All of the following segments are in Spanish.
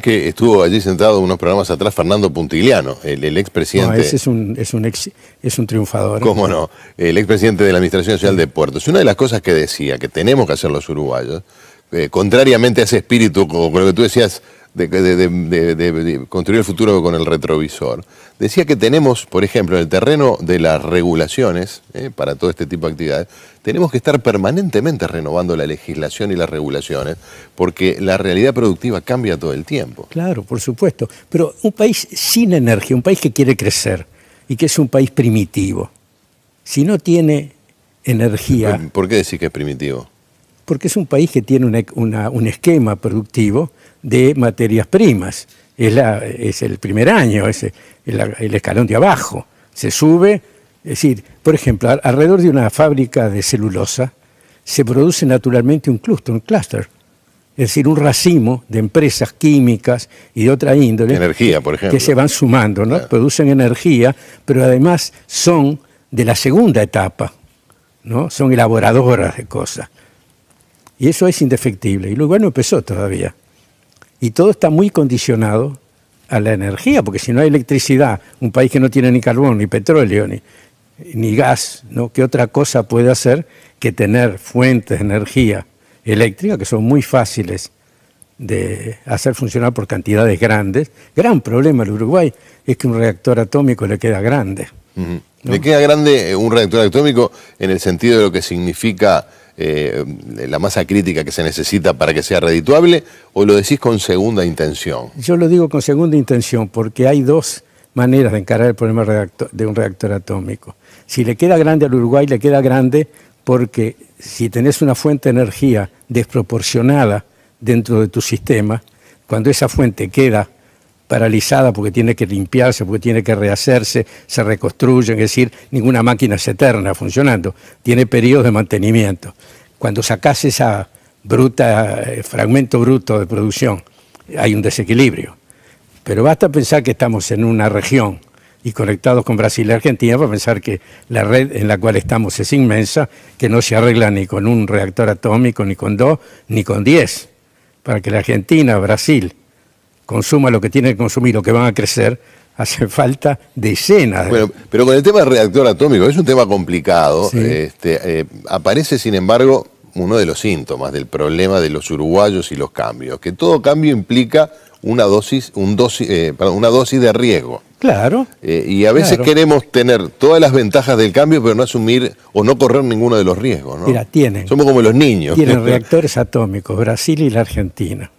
Es que estuvo allí sentado unos programas atrás Fernando Puntigliano, el expresidente. No, ese es un triunfador. ¿Cómo no? El expresidente de la Administración Nacional de Puertos. Y una de las cosas que decía que tenemos que hacer los uruguayos, contrariamente a ese espíritu, con lo que tú decías, de construir el futuro con el retrovisor, decía que tenemos, por ejemplo, en el terreno de las regulaciones, para todo este tipo de actividades, tenemos que estar permanentemente renovando la legislación y las regulaciones, porque la realidad productiva cambia todo el tiempo. Claro, por supuesto. Pero un país sin energía, un país que quiere crecer y que es un país primitivo, si no tiene energía... ¿Por qué decís que es primitivo? Porque es un país que tiene un esquema productivo de materias primas. Es el primer año, es el escalón de abajo. Se sube, es decir, por ejemplo, alrededor de una fábrica de celulosa se produce naturalmente un clúster, es decir, un racimo de empresas químicas y de otra índole. Energía, por ejemplo. Que se van sumando, ¿no? Claro. Producen energía, pero además son de la segunda etapa, ¿no? Son elaboradoras de cosas. Y eso es indefectible. Y Uruguay no empezó todavía. Y todo está muy condicionado a la energía, porque si no hay electricidad, un país que no tiene ni carbón, ni petróleo, ni gas, ¿no? ¿Qué otra cosa puede hacer que tener fuentes de energía eléctrica que son muy fáciles de hacer funcionar por cantidades grandes? Gran problema del Uruguay es que un reactor atómico le queda grande. Uh-huh. ¿No? ¿Le queda grande un reactor atómico en el sentido de lo que significa la masa crítica que se necesita para que sea redituable, o lo decís con segunda intención? Yo lo digo con segunda intención porque hay dos maneras de encarar el problema de un reactor atómico. Si le queda grande al Uruguay, le queda grande porque si tenés una fuente de energía desproporcionada dentro de tu sistema, cuando esa fuente queda paralizada porque tiene que limpiarse, porque tiene que rehacerse, se reconstruyen, es decir, ninguna máquina es eterna funcionando, tiene periodos de mantenimiento. Cuando sacás esa fragmento bruto de producción, hay un desequilibrio. Pero basta pensar que estamos en una región y conectados con Brasil y Argentina para pensar que la red en la cual estamos es inmensa, que no se arregla ni con un reactor atómico, ni con 2, ni con 10. Para que la Argentina, Brasil, consuma lo que tiene que consumir, lo que van a crecer, hace falta decenas. Bueno, pero con el tema del reactor atómico, es un tema complicado. Sí. Aparece, sin embargo, uno de los síntomas del problema de los uruguayos y los cambios, que todo cambio implica una dosis de riesgo. Claro. Y a veces queremos tener todas las ventajas del cambio, pero no asumir o no correr ninguno de los riesgos, ¿no? Mira, somos como los niños. Tienen reactores atómicos, Brasil y la Argentina.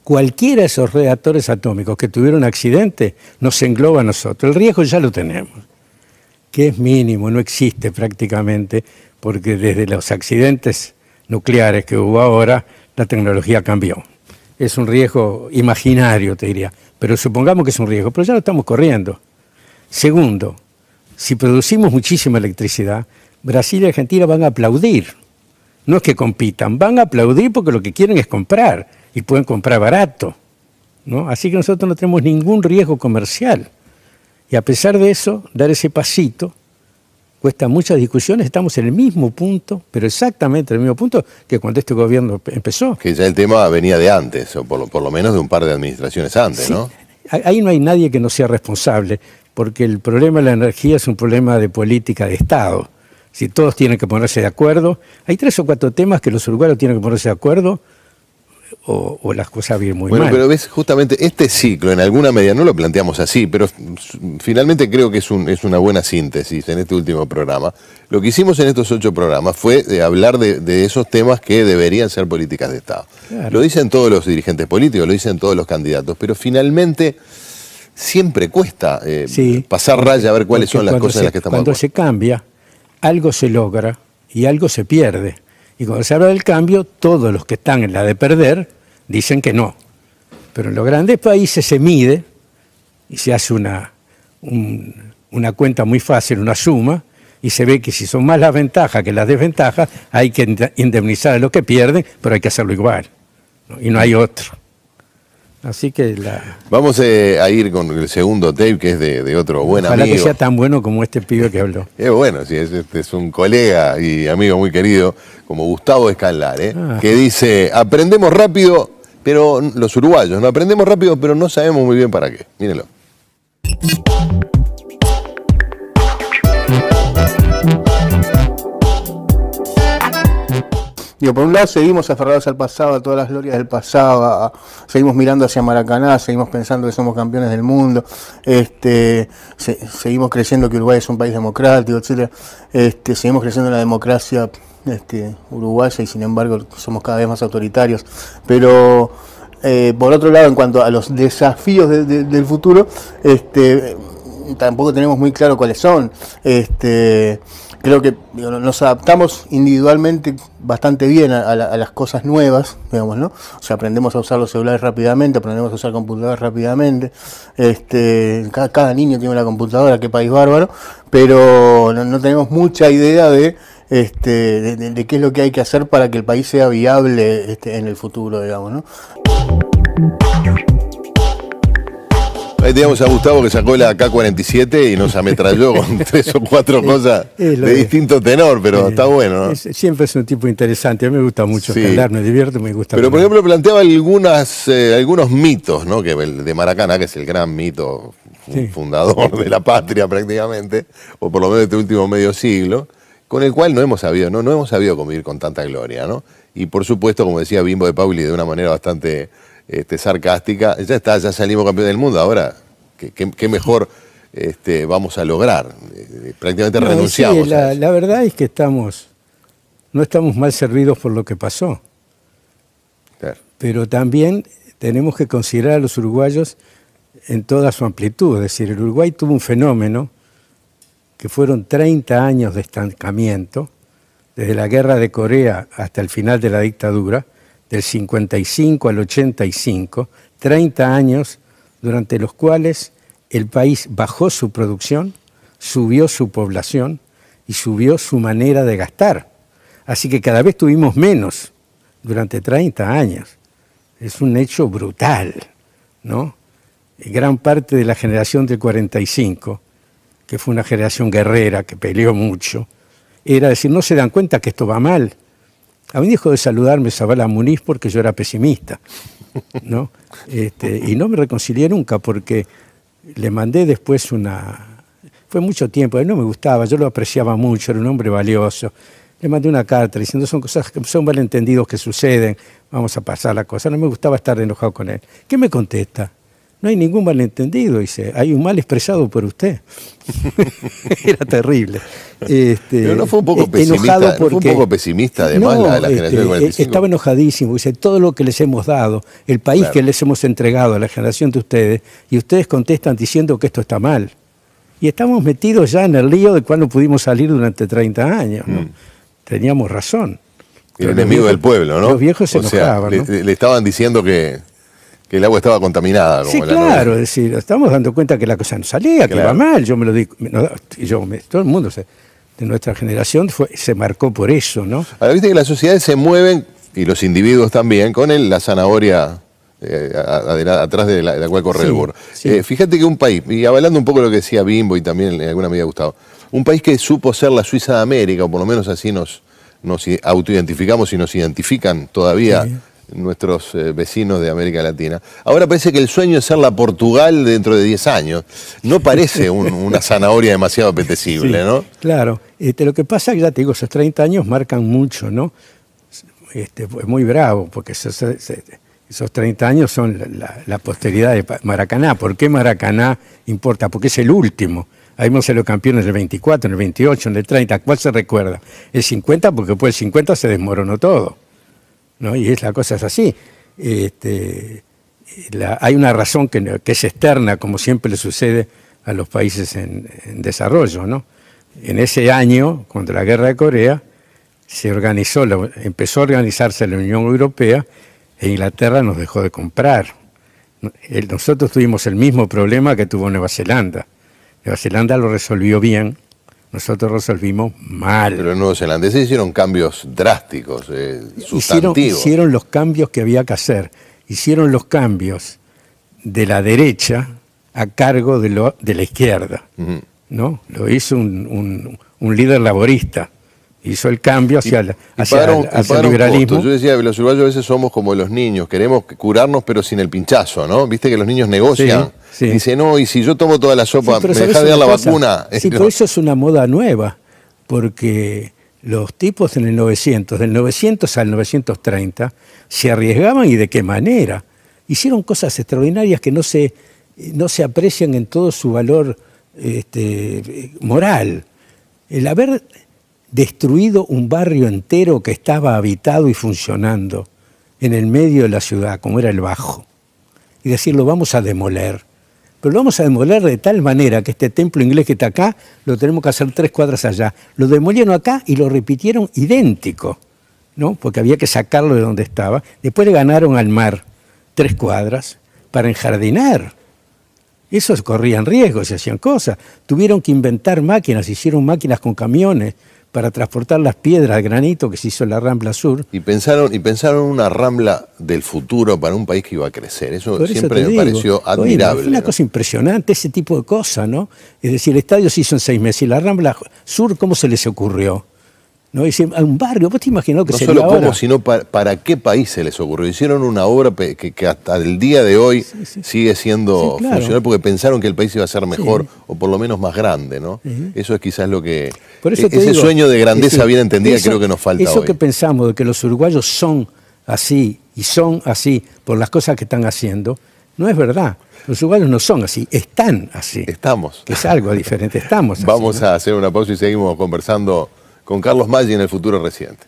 Cualquiera de esos reactores atómicos que tuvieron accidente nos engloba a nosotros. El riesgo ya lo tenemos, que es mínimo, no existe prácticamente, porque desde los accidentes nucleares que hubo ahora, la tecnología cambió. Es un riesgo imaginario, te diría, pero supongamos que es un riesgo, pero ya lo estamos corriendo. Segundo, si producimos muchísima electricidad, Brasil y Argentina van a aplaudir. No es que compitan, van a aplaudir porque lo que quieren es comprar. Y pueden comprar barato, ¿no? Así que nosotros no tenemos ningún riesgo comercial. Y a pesar de eso, dar ese pasito cuesta muchas discusiones. Estamos en el mismo punto, pero exactamente en el mismo punto que cuando este gobierno empezó. Que ya el tema venía de antes, o por lo menos de un par de administraciones antes, sí, ¿no? Ahí no hay nadie que no sea responsable, porque el problema de la energía es un problema de política de Estado. Si todos tienen que ponerse de acuerdo, hay 3 o 4 temas que los uruguayos tienen que ponerse de acuerdo, o las cosas vienen muy mal. Bueno, pero ves, justamente este ciclo, en alguna medida, no lo planteamos así, pero finalmente creo que es una buena síntesis en este último programa. Lo que hicimos en estos 8 programas fue hablar de esos temas que deberían ser políticas de Estado. Claro. Lo dicen todos los dirigentes políticos, lo dicen todos los candidatos, pero finalmente siempre cuesta pasar raya a ver cuáles son las cosas en las que estamos de acuerdo. Cuando se cambia, algo se logra y algo se pierde. Y cuando se habla del cambio, todos los que están en la de perder dicen que no. Pero en los grandes países se mide y se hace una cuenta muy fácil, una suma, y se ve que si son más las ventajas que las desventajas, hay que indemnizar a los que pierden, pero hay que hacerlo igual, ¿no? Y no hay otro. Así que vamos a ir con el segundo tape, que es de otro buen amigo. Ojalá que sea tan bueno como este pibe que habló. Es bueno, sí, es un colega y amigo muy querido, como Gustavo Escanlar, que dice: aprendemos rápido Pero los uruguayos, no aprendemos rápido, pero no sabemos muy bien para qué. Mírenlo. Digo, por un lado seguimos aferrados al pasado, a todas las glorias del pasado, seguimos mirando hacia Maracaná, seguimos pensando que somos campeones del mundo, seguimos creyendo que Uruguay es un país democrático, etcétera. Seguimos creyendo en la democracia uruguaya y sin embargo somos cada vez más autoritarios. Pero por otro lado, en cuanto a los desafíos del futuro, tampoco tenemos muy claro cuáles son. Creo que nos adaptamos individualmente bastante bien a las cosas nuevas, digamos, ¿no? O sea, aprendemos a usar los celulares rápidamente, aprendemos a usar computadoras rápidamente. Cada niño tiene una computadora, qué país bárbaro, pero no tenemos mucha idea de qué es lo que hay que hacer para que el país sea viable en el futuro, digamos, ¿no? Ahí teníamos a Gustavo que sacó la AK-47 y nos ametralló con 3 o 4 cosas de distinto tenor, pero está bueno, ¿no? Siempre es un tipo interesante, a mí me gusta mucho hablar, me divierto, me gusta. Pero por ejemplo planteaba algunos mitos, ¿no? Que el de Maracaná, que es el gran mito fundador de la patria prácticamente, o por lo menos de este último medio siglo, con el cual no hemos sabido convivir con tanta gloria, ¿no? Y por supuesto, como decía Bimbo de Pauli de una manera bastante sarcástica, ya salimos campeón del mundo, ahora qué mejor vamos a lograr, prácticamente renunciamos. Sí, la verdad es que no estamos mal servidos por lo que pasó, claro. Pero también tenemos que considerar a los uruguayos en toda su amplitud, es decir, el Uruguay tuvo un fenómeno que fueron 30 años de estancamiento, desde la guerra de Corea hasta el final de la dictadura, del 55 al 85, 30 años durante los cuales el país bajó su producción, subió su población y subió su manera de gastar. Así que cada vez tuvimos menos durante 30 años. Es un hecho brutal, ¿no? Gran parte de la generación del 45, que fue una generación guerrera, que peleó mucho, era decir, no se dan cuenta que esto va mal. A mí dejó de saludarme Zabala Muniz porque yo era pesimista, ¿no? Y no me reconcilié nunca porque le mandé después fue mucho tiempo, él no me gustaba, yo lo apreciaba mucho, era un hombre valioso. Le mandé una carta diciendo son cosas que son malentendidos que suceden, vamos a pasar la cosa. No me gustaba estar enojado con él. ¿Qué me contesta? No hay ningún malentendido, dice, hay un mal expresado por usted. Era terrible. Pero no fue un poco pesimista, porque, ¿no fue un poco pesimista además la generación del 45? Estaba enojadísimo, dice, todo lo que les hemos dado, el país que les hemos entregado a la generación de ustedes, y ustedes contestan diciendo que esto está mal. Y estamos metidos ya en el lío de cuando pudimos salir durante 30 años, ¿no? Teníamos razón. El enemigo del pueblo, ¿no? Los viejos se enojaban, ¿no? Le estaban diciendo que el agua estaba contaminada. Como sí, claro, es decir, estamos dando cuenta que la cosa no salía, que iba mal, yo me lo digo, todo el mundo de nuestra generación se marcó por eso, ¿no? Ahora viste que las sociedades se mueven, y los individuos también, con la zanahoria atrás de la cual corre el burro. Sí. Fíjate que un país, y avalando un poco lo que decía Bimbo y también en alguna medida Gustavo, un país que supo ser la Suiza de América, o por lo menos así nos autoidentificamos y nos identifican todavía nuestros vecinos de América Latina. Ahora parece que el sueño es ser la Portugal dentro de 10 años. No parece una zanahoria demasiado apetecible, ¿no? Claro. Lo que pasa, ya te digo, esos 30 años marcan mucho, ¿no? Es muy bravo, porque esos 30 años son la posteridad de Maracaná. ¿Por qué Maracaná importa? Porque es el último. Ahí hemos sido campeones en el 24, en el 28, en el 30. ¿Cuál se recuerda? El 50, porque después del 50 se desmoronó todo, ¿no? Y la cosa es así. Hay una razón que es externa, como siempre le sucede a los países en desarrollo, ¿no? En ese año, contra la guerra de Corea, empezó a organizarse la Unión Europea e Inglaterra nos dejó de comprar. Nosotros tuvimos el mismo problema que tuvo Nueva Zelanda. Nueva Zelanda lo resolvió bien, nosotros resolvimos mal. Pero los neozelandeses hicieron cambios drásticos, sustantivos. Hicieron los cambios que había que hacer. Hicieron los cambios de la derecha a cargo de la izquierda, ¿no? Lo hizo un líder laborista, hizo el cambio hacia el pagaron liberalismo. costos. Yo decía, los uruguayos a veces somos como los niños, queremos curarnos pero sin el pinchazo, ¿no? Viste que los niños negocian. Sí. Dicen, no, y si yo tomo toda la sopa, Sí, ¿me dejás de dar la vacuna? Sí, pero eso es una moda nueva, porque los tipos en el 900, del 900 al 930, se arriesgaban y de qué manera. Hicieron cosas extraordinarias que no se aprecian en todo su valor moral. El haber destruido un barrio entero que estaba habitado y funcionando en el medio de la ciudad, como era el Bajo, y decir, lo vamos a demoler. Pero lo vamos a demoler de tal manera que este templo inglés que está acá, lo tenemos que hacer 3 cuadras allá. Lo demolieron acá y lo repitieron idéntico, ¿no? Porque había que sacarlo de donde estaba. Después le ganaron al mar 3 cuadras para enjardinar. Esos corrían riesgos, se hacían cosas. Tuvieron que inventar máquinas, hicieron máquinas con camiones para transportar las piedras de granito que se hizo en la Rambla Sur. Y pensaron una Rambla del futuro para un país que iba a crecer. Eso siempre me pareció admirable. Fue una cosa impresionante, ese tipo de cosas, ¿no? Es decir, el estadio se hizo en 6 meses y la Rambla Sur, ¿cómo se les ocurrió? ¿No? Dice, a un barrio, ¿vos te imaginás que sería ahora? No solo cómo, sino para qué país se les ocurrió. Hicieron una obra que hasta el día de hoy sigue siendo funcional porque pensaron que el país iba a ser mejor o por lo menos más grande, ¿no? Eso es quizás lo que... Ese sueño de grandeza bien entendida creo que nos falta hoy. Eso que pensamos de que los uruguayos son así y son así por las cosas que están haciendo, no es verdad. Los uruguayos no son así, están así. Estamos. Es algo diferente, estamos así. Vamos a hacer una pausa y seguimos conversando con Carlos Maggi en El Futuro Reciente.